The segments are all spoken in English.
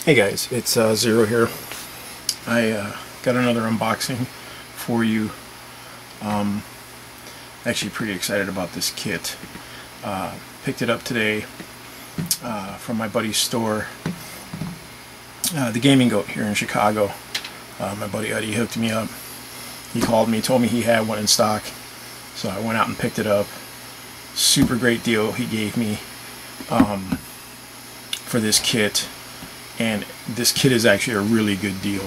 Hey guys, it's Zero here. I got another unboxing for you. Actually pretty excited about this kit. Picked it up today from my buddy's store, the Gaming Goat here in Chicago. My buddy Eddie hooked me up. He called me, told me he had one in stock, so I went out and picked it up. Super great deal he gave me for this kit. And this kit is actually a really good deal,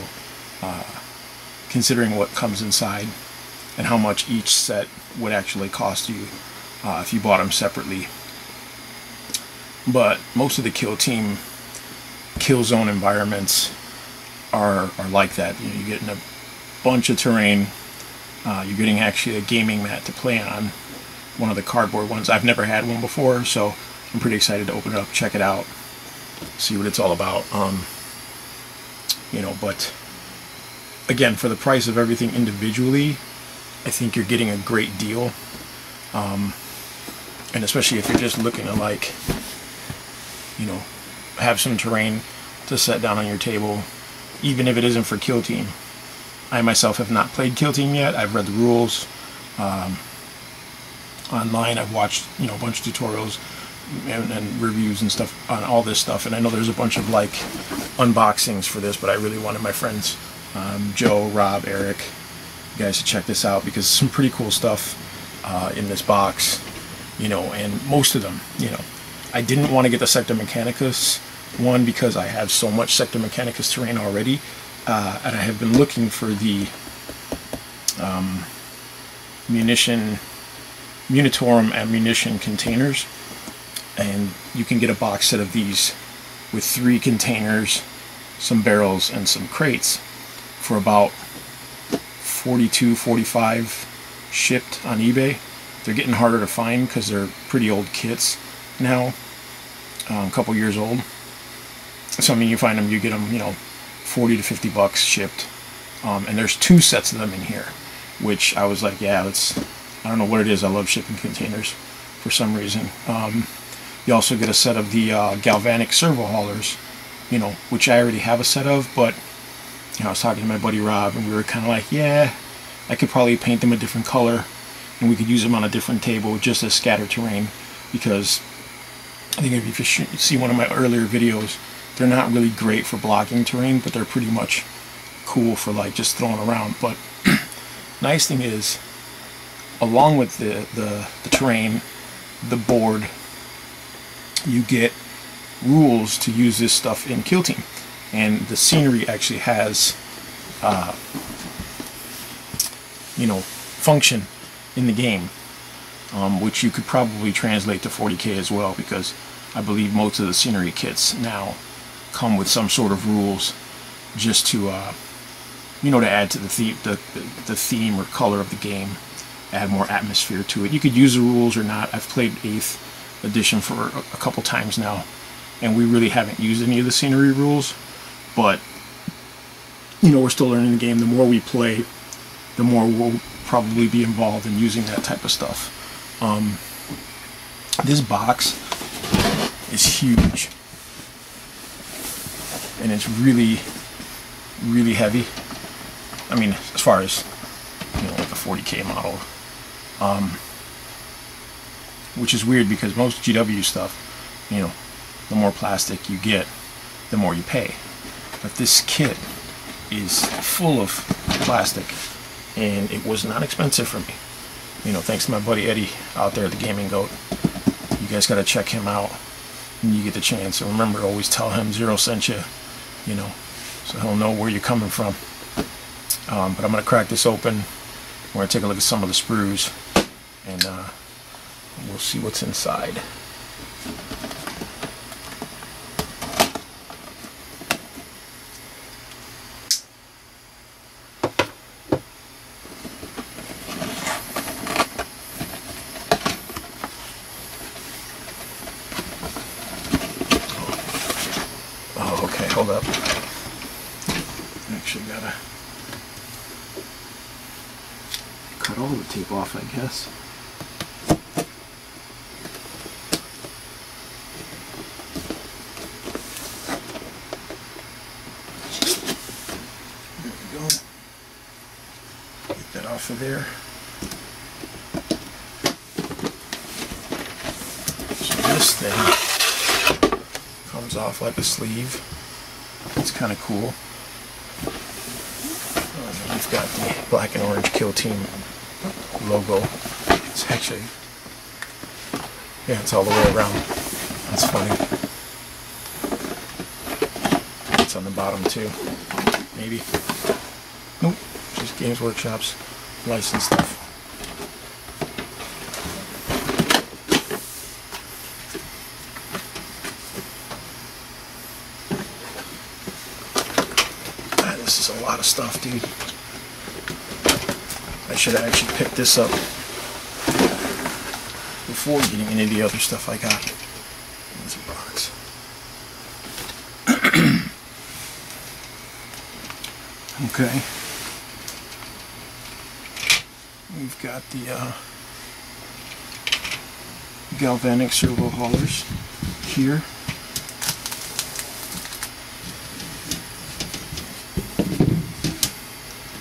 considering what comes inside and how much each set would actually cost you if you bought them separately. But most of the kill team, kill zone environments are like that. You know, you're getting a bunch of terrain. You're getting actually a gaming mat to play on, one of the cardboard ones. I've never had one before, so I'm pretty excited to open it up, check it out, see what it's all about. You know, but again, for the price of everything individually, I think you're getting a great deal. And especially if you're just looking to, like, you know, have some terrain to set down on your table, even if it isn't for Kill Team. I myself have not played Kill Team yet. I've read the rules online. I've watched, you know, a bunch of tutorials and reviews and stuff on all this stuff, and I know there's a bunch of like unboxings for this, but I really wanted my friends Joe, Rob, Eric, you guys to check this out, because some pretty cool stuff in this box, you know. And most of them, you know, I didn't want to get the Sector Mechanicus one because I have so much Sector Mechanicus terrain already, and I have been looking for the Munitorum ammunition containers. And you can get a box set of these with 3 containers, some barrels, and some crates for about $42, $45 shipped on eBay. They're getting harder to find because they're pretty old kits now, a couple years old. So I mean, you find them, you get them, you know, 40 to 50 bucks shipped. And there's 2 sets of them in here, which I was like, yeah, I don't know what it is, I love shipping containers for some reason. You also get a set of the Galvanic Servo haulers, you know, which I already have a set of, but, you know, I was talking to my buddy Rob, and we were kind of like, yeah, I could probably paint them a different color, and we could use them on a different table just as scatter terrain, because I think if you see one of my earlier videos, they're not really great for blocking terrain, but they're pretty much cool for like just throwing around. But nice thing is, along with the terrain, the board, you get rules to use this stuff in Kill Team, and the scenery actually has you know, function in the game, which you could probably translate to 40K as well, because I believe most of the scenery kits now come with some sort of rules just to you know, to add to the theme or color of the game, add more atmosphere to it. You could use the rules or not. I've played 8th edition for a couple times now, and we really haven't used any of the scenery rules, but, you know, we're still learning the game. The more we play, the more we'll probably be involved in using that type of stuff. This box is huge, and it's really, really heavy. I mean, as far as, you know, like a 40K model, which is weird because most GW stuff, you know, the more plastic you get, the more you pay. But this kit is full of plastic, and it was not expensive for me. You know, thanks to my buddy Eddie out there at the Gaming Goat. You guys got to check him out when you get the chance. And remember, always tell him Zero sent you, you know, so he'll know where you're coming from. But I'm going to crack this open. We're going to take a look at some of the sprues, and we'll see what's inside. Oh, okay, hold up. Actually gotta cut all the tape off, I guess. off of there. So this thing comes off like a sleeve. It's kind of cool. We've got the black and orange Kill Team logo. It's actually, yeah, it's all the way around. That's funny. It's on the bottom too. Maybe. Nope. Just Games Workshop's licensed stuff. This is a lot of stuff, dude. I should have actually picked this up before getting into the other stuff I got. There's a box. Okay. We've got the Galvanic Servo haulers here.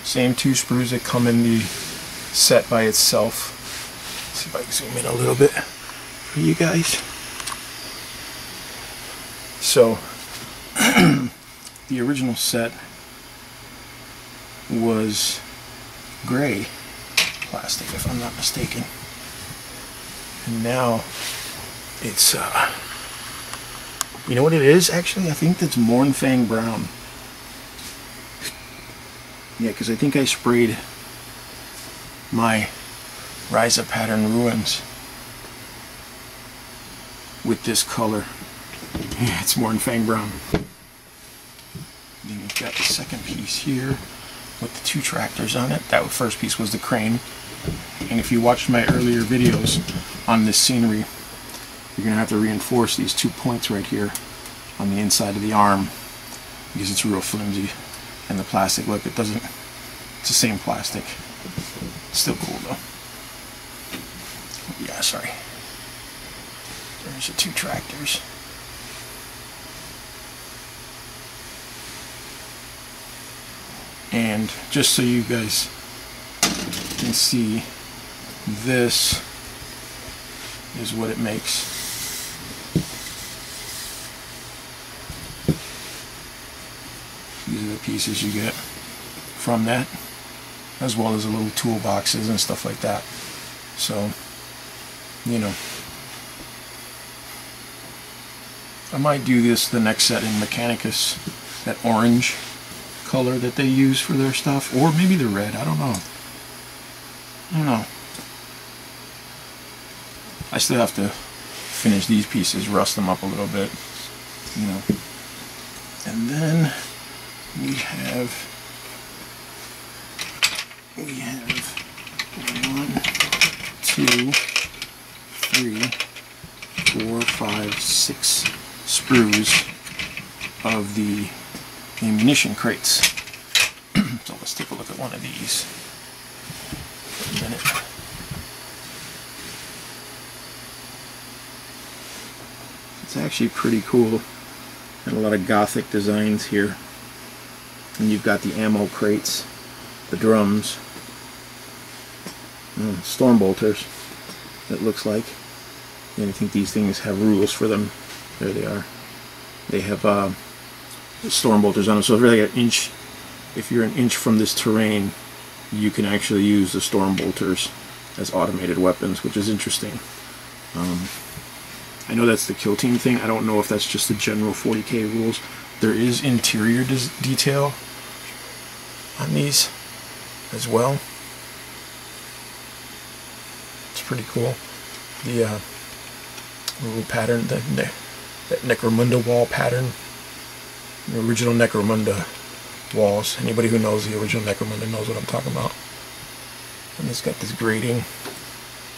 Same two sprues that come in the set by itself. Let's see if I can zoom in a little bit for you guys. So, the original set was gray plastic, if I'm not mistaken. And now it's, you know what it is actually? I think that's Mournfang brown. Yeah, because I think I sprayed my Ryza pattern ruins with this color. Yeah, it's Mournfang brown. Then we've got the second piece here with the two tractors on it. That first piece was the crane. And if you watched my earlier videos on this scenery, you're going to have to reinforce these 2 points right here on the inside of the arm because it's real flimsy. And the plastic, look, it doesn't, it's the same plastic. Still cool though. Yeah, sorry. There's the two tractors. And just so you guys can see, this is what it makes. These are the pieces you get from that, as well as the little toolboxes and stuff like that. So, you know, I might do this the next set in Mechanicus, that orange color that they use for their stuff, or maybe the red, I don't know. I still have to finish these pieces, rust them up a little bit, you know. And then we have 1, 2, 3, 4, 5, 6 sprues of the ammunition crates. So let's take a look at one of these for a minute. It's actually pretty cool, and a lot of gothic designs here. And you've got the ammo crates, the drums, storm bolters, it looks like. And I think these things have rules for them. There they are. They have storm bolters on them, so if you're like an inch, if you're an inch from this terrain, you can actually use the storm bolters as automated weapons, which is interesting. I know that's the Kill Team thing. I don't know if that's just the general 40K rules. There is interior detail on these as well. It's pretty cool. The little pattern, that Necromunda wall pattern, the original Necromunda walls. Anybody who knows the original Necromunda knows what I'm talking about. And it's got this grating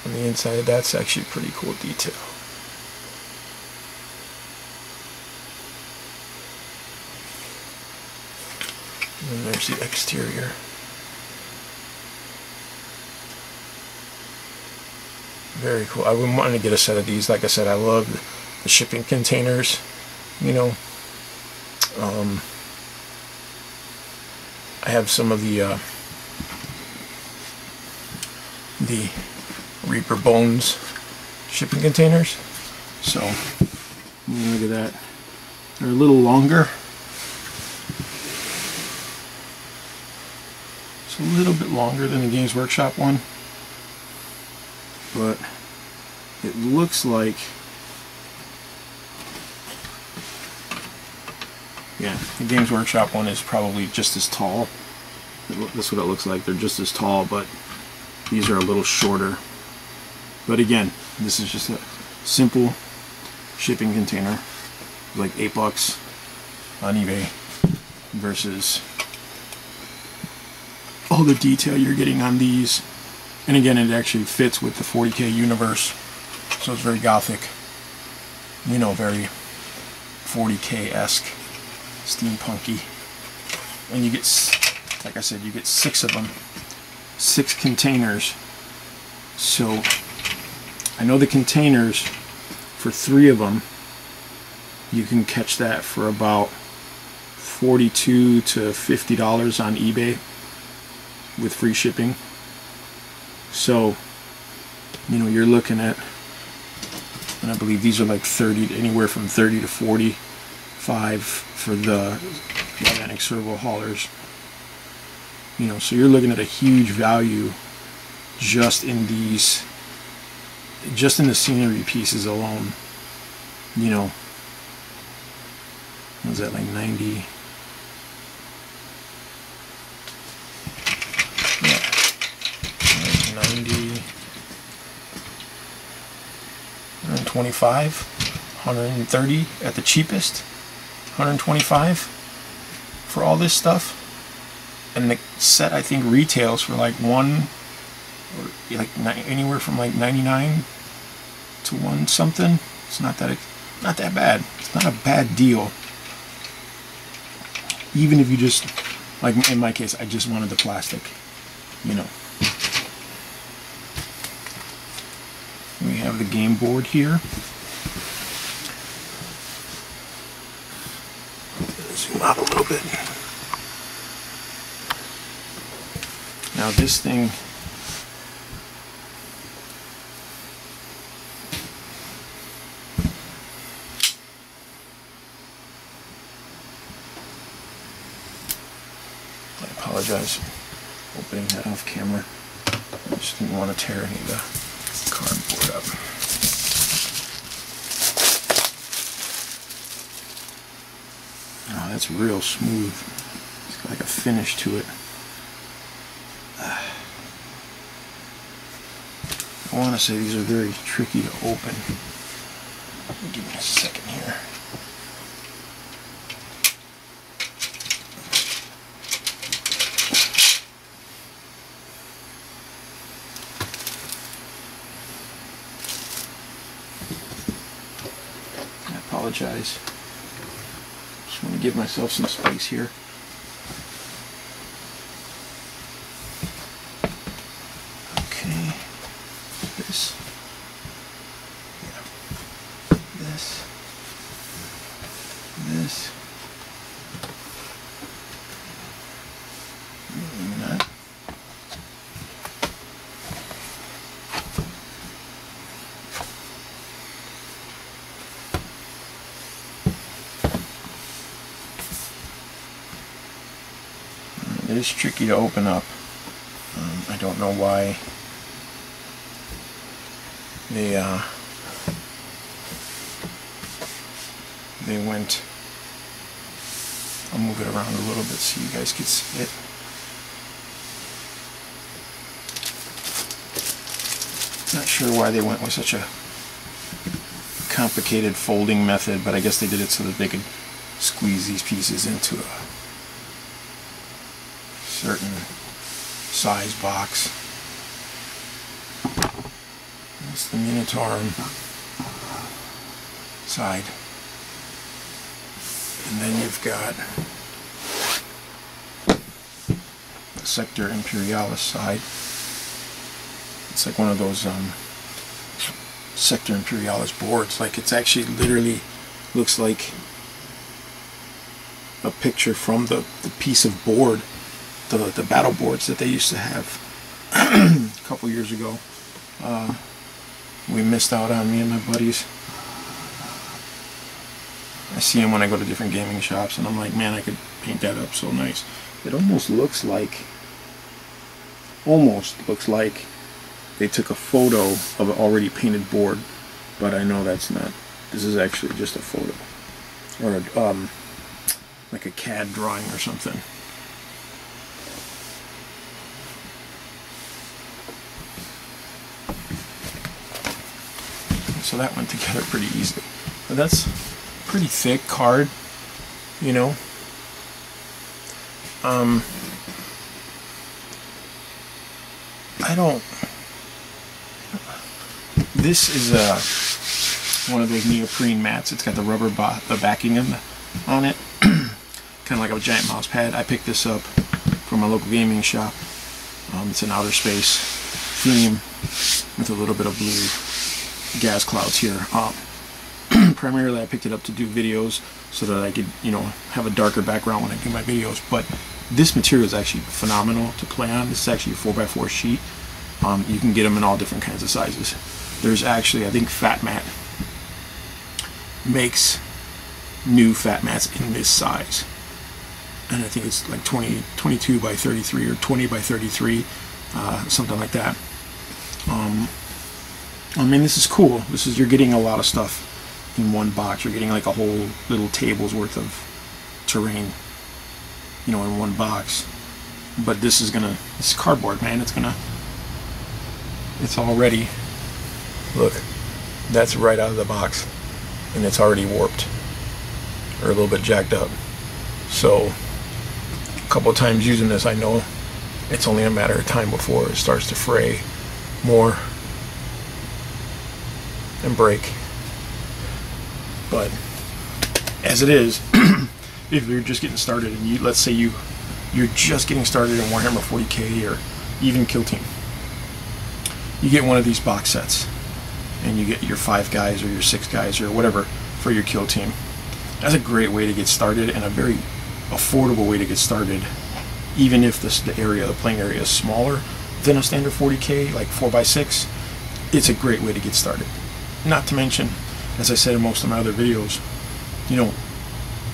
on the inside. That's actually pretty cool detail. And there's the exterior. Very cool. I've been wanting to get a set of these. Like I said, I love the shipping containers. You know, I have some of the the Reaper Bones shipping containers. So look at that. They're a little longer. It's a little bit longer than the Games Workshop one, but it looks like, yeah, the Games Workshop one is probably just as tall. That's what it looks like. They're just as tall, but these are a little shorter. But again, this is just a simple shipping container, like $8 on eBay, versus all the detail you're getting on these. And again, it actually fits with the 40K universe, so it's very gothic, you know, very 40K-esque, steampunky. And you get, like I said, you get 6 of them, 6 containers. So I know the containers, for 3 of them, you can catch that for about $42 to $50 on eBay with free shipping. So, you know, you're looking at, and I believe these are like 30, anywhere from 30 to 45 for the Galvanic Servo haulers. You know, so you're looking at a huge value just in these, just in the scenery pieces alone. You know, what was that, like 90? Yeah, like 90, 125, 130 at the cheapest, 125 for all this stuff. And the set, I think, retails for like anywhere from like 99 to 1 something. It's not that bad. It's not a bad deal. Even if you just, like in my case, I just wanted the plastic, you know. We have the game board here. Zoom out a little bit. Now this thing, I apologize for opening that off camera. I just didn't want to tear any of the cardboard up. Oh, that's real smooth. It's got like a finish to it. I want to say these are very tricky to open. Give me a second here. I apologize. Just want to give myself some space here. It is tricky to open up. I don't know why they went. I'll move it around a little bit so you guys can see it. Not sure why they went with such a complicated folding method, but I guess they did it so that they could squeeze these pieces into a certain size box. That's the Munitorum side. And then you've got the Sector Imperialis side. It's like one of those Sector Imperialis boards. Like, it's actually literally looks like a picture from the piece of board, the battle boards that they used to have couple years ago. We missed out on, me and my buddies. I see them when I go to different gaming shops, and I'm like, man, I could paint that up so nice. It almost looks like they took a photo of an already painted board, but I know that's not. This is actually just a photo, or like a CAD drawing or something. So that went together pretty easily. But that's pretty thick card, you know. This is one of those neoprene mats. It's got the rubber the backing on it, kind of like a giant mouse pad. I picked this up from a local gaming shop. It's an outer space theme with a little bit of blue gas clouds here. Primarily I picked it up to do videos so that I could, you know, have a darker background when I do my videos, but this material is actually phenomenal to play on. This is actually a 4x4 sheet. You can get them in all different kinds of sizes. There's actually, I think Fat Mat makes new fat mats in this size, and I think it's like 22 by 33 or 20 by 33, something like that. I mean, this is cool. You're getting a lot of stuff in one box. You're getting like a whole little table's worth of terrain, you know, in one box. But this is cardboard, man. It's already, look, that's right out of the box, and it's already warped or a little bit jacked up. So a couple of times using this, I know it's only a matter of time before it starts to fray more and break. But as it is, if you're just getting started, and let's say you're just getting started in Warhammer 40k or even Kill Team, you get one of these box sets and you get your 5 guys or your 6 guys or whatever for your Kill Team. That's a great way to get started, and a very affordable way to get started, even if the playing area is smaller than a standard 40k, like 4x6. It's a great way to get started. Not to mention, as I said in most of my other videos, you know,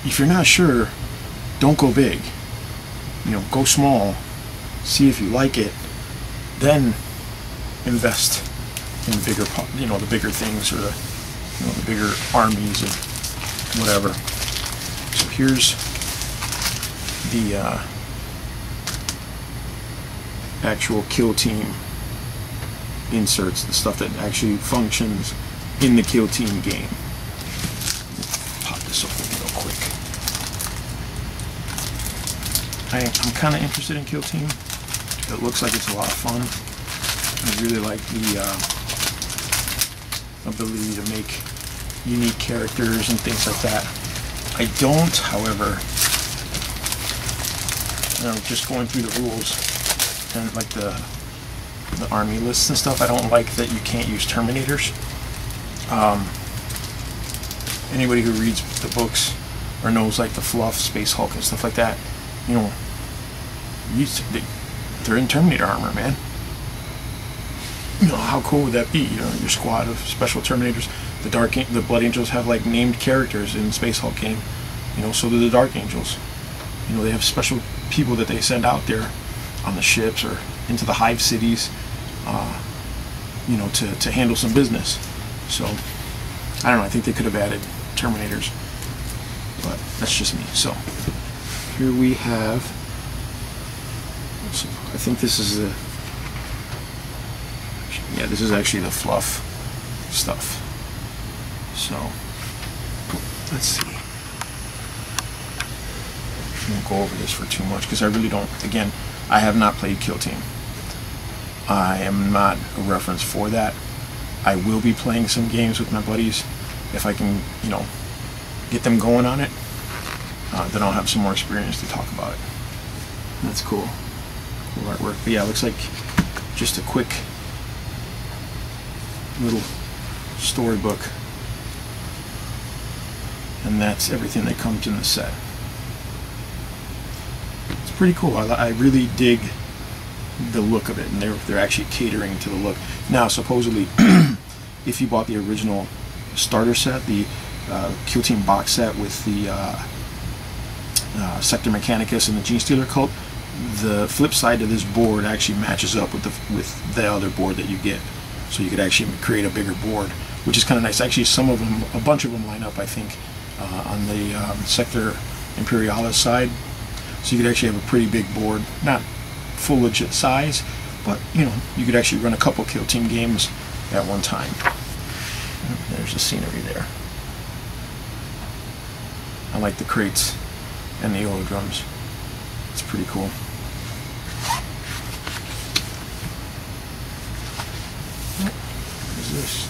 if you're not sure, don't go big. You know, go small, see if you like it, then invest in bigger, you know, the bigger things, or the, you know, the bigger armies and whatever. So here's the actual Kill Team inserts, the stuff that actually functions in the Kill Team game. Pop this open real quick. I'm kind of interested in Kill Team. It looks like it's a lot of fun. I really like the ability to make unique characters and things like that. I don't, however, you know, just going through the rules and like the army lists and stuff, I don't like that you can't use Terminators. Anybody who reads the books or knows like the Fluff, Space Hulk and stuff like that, you know, they're in Terminator armor, man. You know, how cool would that be? You know, your squad of special Terminators. The Blood Angels have like named characters in Space Hulk game. You know, so do the Dark Angels. You know, they have special people that they send out there on the ships or into the hive cities, you know, to handle some business. So I don't know, I think they could have added Terminators, but that's just me. So here we have, I think this is the, yeah, this is actually the Fluff stuff. So let's see. I won't go over this for too much because I really don't, again, I have not played Kill Team. I am not a reference for that. I will be playing some games with my buddies if I can, you know, get them going on it. Then I'll have some more experience to talk about it. That's cool. Cool artwork. But yeah, it looks like just a quick little storybook. And that's everything that comes in the set. It's pretty cool. I really dig the look of it, and they're actually catering to the look. Now, supposedly, if you bought the original starter set, the Kill Team box set with the Sector Mechanicus and the Gene Stealer Cult, the flip side to this board actually matches up with the other board that you get. So you could actually create a bigger board, which is kind of nice. Actually, some of them, a bunch of them line up, I think, on the Sector Imperialis side. So you could actually have a pretty big board, not full legit size, but you know, you could actually run a couple Kill Team games at one time. There's the scenery there. I like the crates and the holodrums. It's pretty cool. What is this?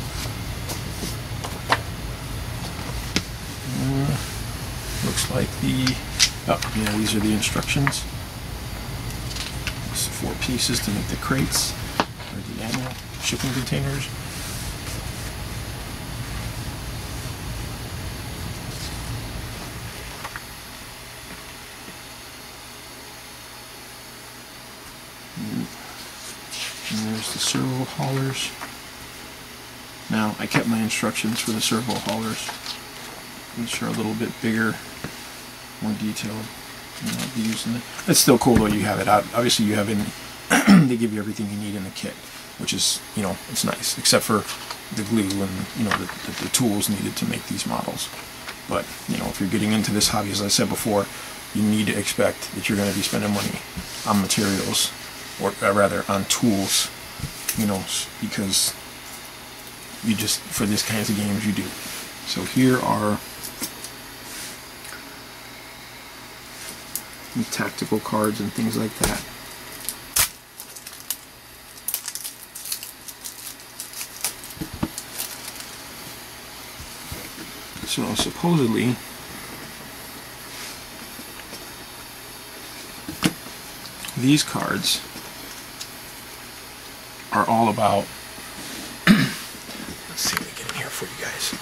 Looks like the... Oh, yeah, these are the instructions. It's 4 pieces to make the crates, or the ammo shipping containers. And there's the servo haulers. Now, I kept my instructions for the servo haulers, which are a little bit bigger, more detailed. I'll be using it. It's still cool though. You have it out. Obviously, you have in. They give you everything you need in the kit, which is, you know, it's nice, except for the glue and, you know, the tools needed to make these models. But you know, if you're getting into this hobby, as I said before, you need to expect that you're going to be spending money on materials, or rather on tools, you know, because you just, for this kinds of games, you do. So here are tactical cards and things like that. So supposedly these cards are all about let's see if we get in here for you guys.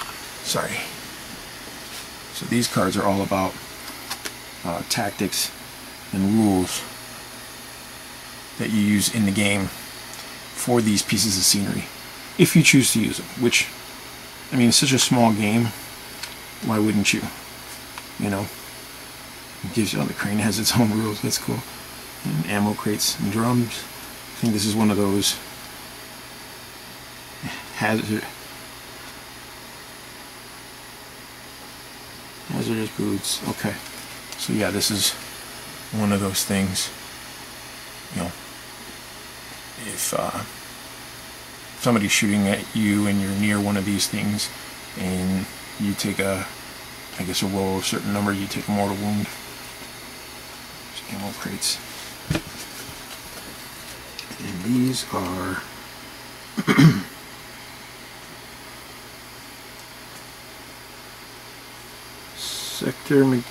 Sorry. So these cards are all about tactics and rules that you use in the game for these pieces of scenery, if you choose to use them. Which, I mean, it's such a small game, why wouldn't you? You know, it gives you, oh, the crane has its own rules, that's cool. And ammo crates and drums. I think this is one of those hazardous boots. Okay, so yeah, this is one of those things, you know, if somebody's shooting at you and you're near one of these things and you take a, I guess, a roll of a certain number, you take a mortal wound. There's ammo crates. And these are Sector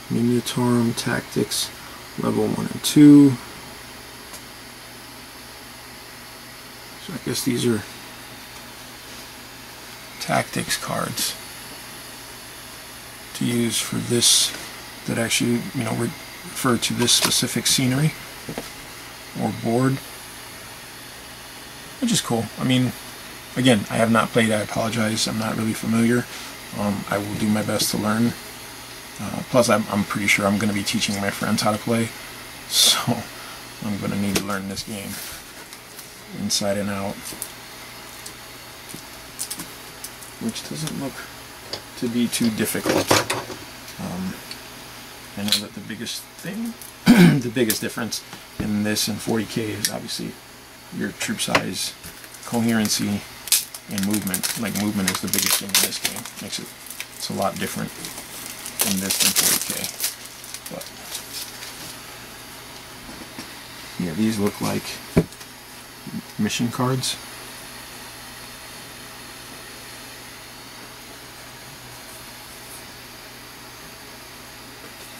Munitorum Tactics Level 1 and 2. So I guess these are tactics cards to use for this, that actually, you know, refer to this specific scenery or board, which is cool. I mean, again, I have not played, I apologize, I'm not really familiar. I will do my best to learn. Plus, I'm pretty sure I'm going to be teaching my friends how to play, so I'm going to need to learn this game inside and out, which doesn't look to be too difficult. I know that the biggest thing, the biggest difference in this and 40K is obviously your troop size, coherency, and movement. Like, movement is the biggest thing in this game. It's a lot different in this than 40K. But yeah, these look like mission cards.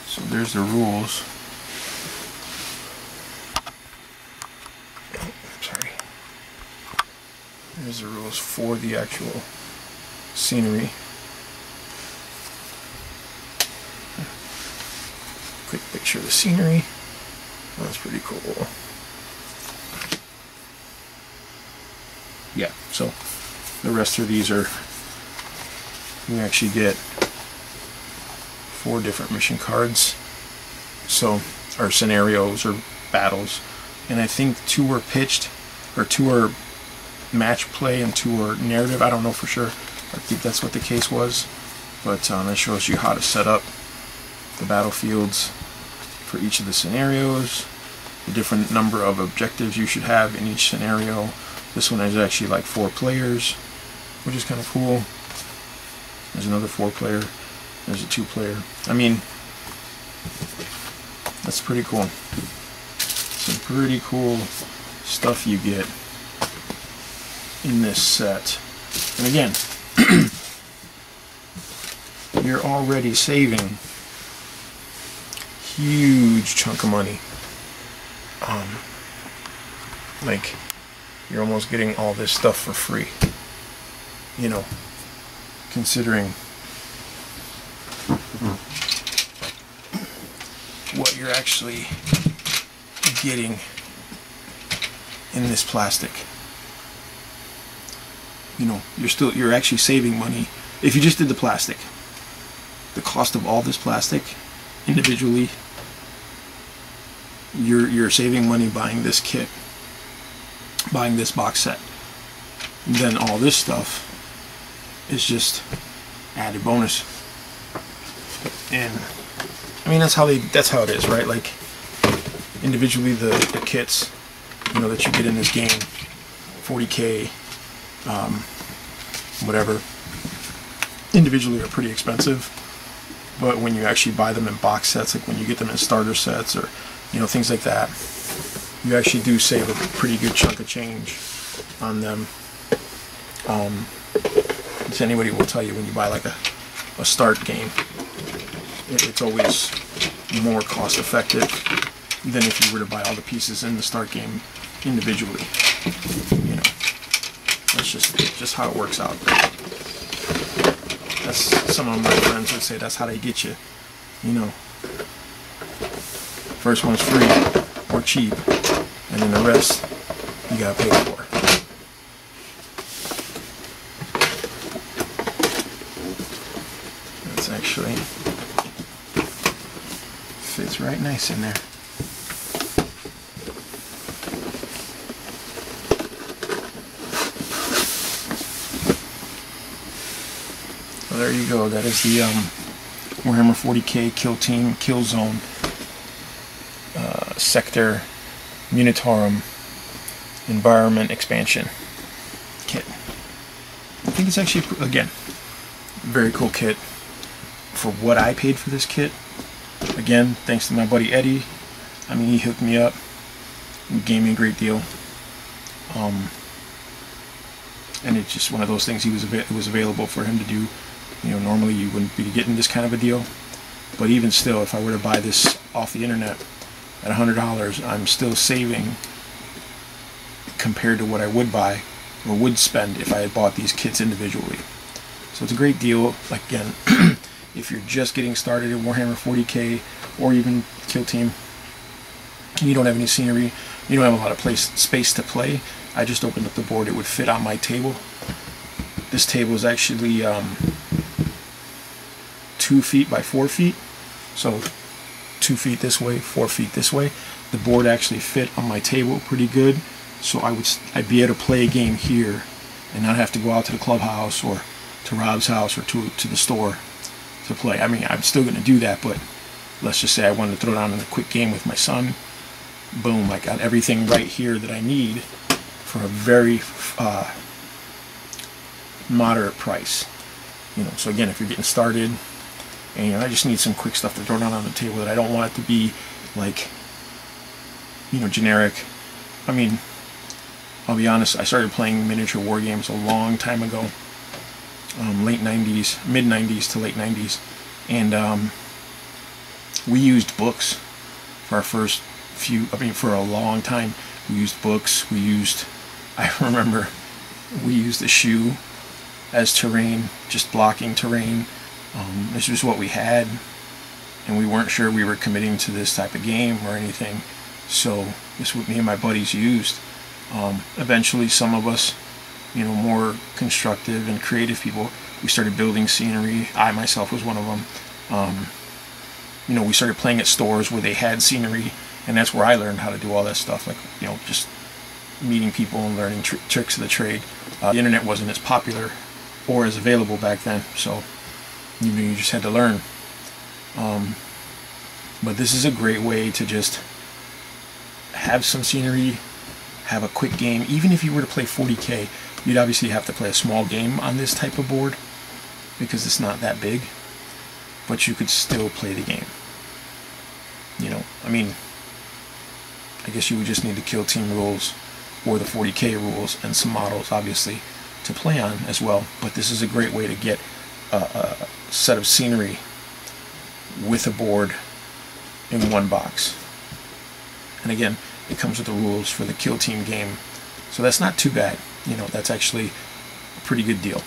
So there's the rules. Oh, sorry. There's the rules for the actual scenery. Quick picture of the scenery. That's pretty cool. yeah, so the rest of these are, you actually get 4 different mission cards, so, or scenarios or battles, and I think 2 are pitched, or 2 are match play and 2 are narrative. I don't know for sure. I think that's what the case was, but it shows you how to set up the battlefields for each of the scenarios, the different number of objectives you should have in each scenario. This one is actually like 4 players, which is kind of cool. There's another 4-player, there's a 2-player. I mean, that's pretty cool. Some pretty cool stuff you get in this set. And again, you're already saving huge chunk of money. Like, you're almost getting all this stuff for free, you know, considering what you're actually getting in this plastic. You know, you're actually saving money. If you just did the plastic, the cost of all this plastic individually, you're saving money buying this kit, buying this box set. And then all this stuff is just added bonus. And I mean, that's how it is, right? Like, individually the kits, you know, that you get in this game, 40K, whatever, individually are pretty expensive. But when you actually buy them in box sets, like when you get them in starter sets or, you know, things like that, you actually do save a pretty good chunk of change on them. As anybody will tell you, when you buy like a start game, it's always more cost effective than if you were to buy all the pieces in the start game individually. You know, that's just how it works out. That's, some of my friends would say, that's how they get you. You know, first one's free or cheap, and then the rest you gotta pay for. That's actually fits right nice in there. So there you go. That is the Warhammer 40K Kill Team Kill Zone Sector Munitorum Environment Expansion kit. I think it's actually, again, very cool kit for what I paid for this kit. Again, thanks to my buddy Eddie. I mean, he hooked me up and gave me a great deal. And it's just one of those things it was available for him to do. You know, normally you wouldn't be getting this kind of a deal. But even still, if I were to buy this off the internet at $100, I'm still saving compared to what I would buy or would spend if I had bought these kits individually. So it's a great deal. Like, again, if you're just getting started in Warhammer 40K or even Kill Team, you don't have any scenery, you don't have a lot of space to play, I just opened up the board. It would fit on my table. This table is actually 2 feet by 4 feet, so 2 feet this way, 4 feet this way. The board actually fit on my table pretty good, so I'd be able to play a game here and not have to go out to the clubhouse or to Rob's house or to the store to play. I mean, I'm still going to do that, but let's just say I wanted to throw down in a quick game with my son. Boom, I got everything right here that I need for a very moderate price. You know, so again, if you're getting started and I just need some quick stuff to throw down on the table that I don't want it to be like, you know, generic. I mean, I'll be honest, I started playing miniature war games a long time ago, late 90s, mid 90s to late 90s, and we used books for our first few, I mean, for a long time. We used books, I remember we used a shoe as terrain, just blocking terrain. This was what we had, and we weren't sure we were committing to this type of game or anything, so this is what me and my buddies used. Eventually some of us you know, more constructive and creative people. We started building scenery. I myself was one of them. You know, we started playing at stores where they had scenery, and that's where I learned how to do all that stuff, like, you know, just meeting people and learning tricks of the trade. The internet wasn't as popular or as available back then, so you know, you just had to learn. But this is a great way to just have some scenery, have a quick game. Even if you were to play 40K, you'd obviously have to play a small game on this type of board because it's not that big, but you could still play the game. You know, I mean, I guess you would just need the kill team rules or the 40K rules and some models, obviously, to play on as well. But this is a great way to get a set of scenery with a board in one box. And again, it comes with the rules for the kill team game, so that's not too bad. You know, that's actually a pretty good deal.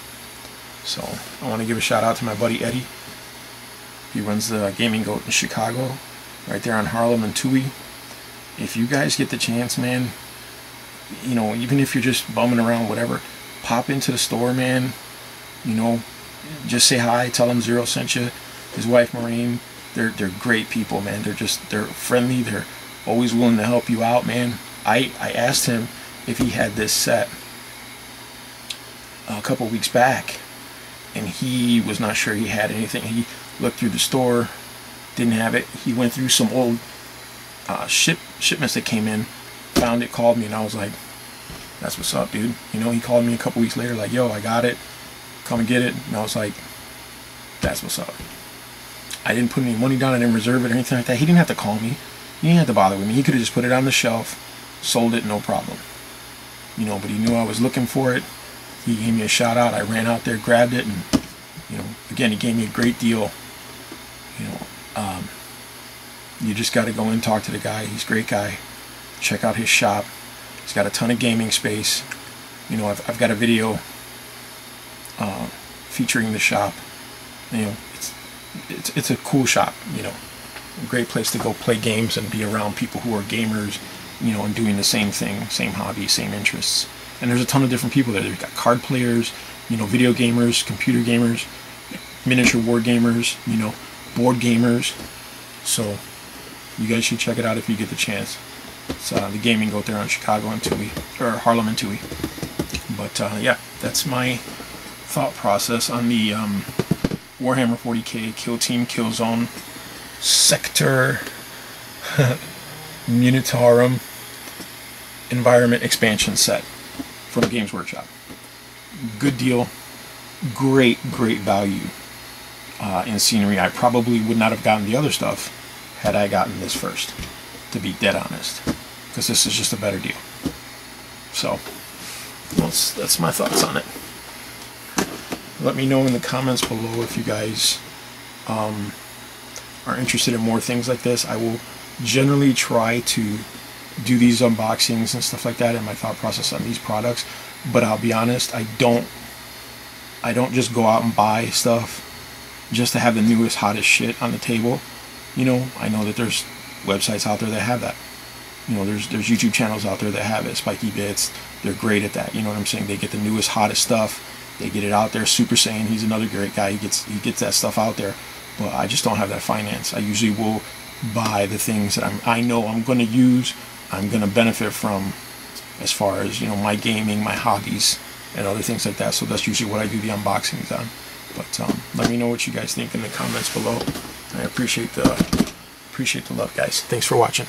So I want to give a shout out to my buddy Eddie. He runs the Gaming Goat in Chicago, right there on Harlem and Toohey. If you guys get the chance, man, you know, even if you're just bumming around, whatever, pop into the store, man. You know, just say hi, tell him Zero sent you. His wife Maureen, they're great people, man. They're friendly. They're always willing to help you out, man. I asked him if he had this set a couple weeks back, and he was not sure he had anything. He looked through the store, didn't have it. He went through some old shipments that came in, found it, called me, and I was like, that's what's up, dude. You know, he called me a couple weeks later like, yo, I got it, come and get it. And I was like, that's what's up. I didn't put any money down, I didn't reserve it or anything like that. He didn't have to call me, he didn't have to bother with me. He could have just put it on the shelf, sold it, no problem. You know, but he knew I was looking for it. He gave me a shout out. I ran out there, grabbed it, and, you know, again, he gave me a great deal. You know, you just got to go and talk to the guy. He's a great guy. Check out his shop. He's got a ton of gaming space. You know, I've got a video featuring the shop. You know, it's a cool shop. You know, a great place to go play games and be around people who are gamers. You know, and doing the same thing, same hobby, same interests. And there's a ton of different people there. You've got card players, you know, video gamers, computer gamers, miniature war gamers, you know, board gamers. So you guys should check it out if you get the chance. It's the Gaming Goat there on Chicago and Toohey, or Harlem and Toohey. But yeah, that's my thought process on the Warhammer 40K Kill Team Kill Zone Sector Munitorum Environment Expansion Set from Games Workshop. Good deal, great value in scenery. I probably would not have gotten the other stuff had I gotten this first, to be dead honest, because this is just a better deal. So that's my thoughts on it. Let me know in the comments below if you guys are interested in more things like this. I will generally try to do these unboxings and stuff like that and my thought process on these products, but I'll be honest, I don't just go out and buy stuff just to have the newest, hottest shit on the table. You know, I know that there's websites out there that have that. You know, there's YouTube channels out there that have it. Spiky Bits, they're great at that. You know what I'm saying? They get the newest, hottest stuff. They get it out there. Super Saiyan, he's another great guy. He gets that stuff out there. But I just don't have that finance. I usually will buy the things that I know I'm going to use, I'm going to benefit from, as far as, you know, my gaming, my hobbies, and other things like that. So that's usually what I do the unboxings on. But let me know what you guys think in the comments below. I appreciate the love, guys. Thanks for watching.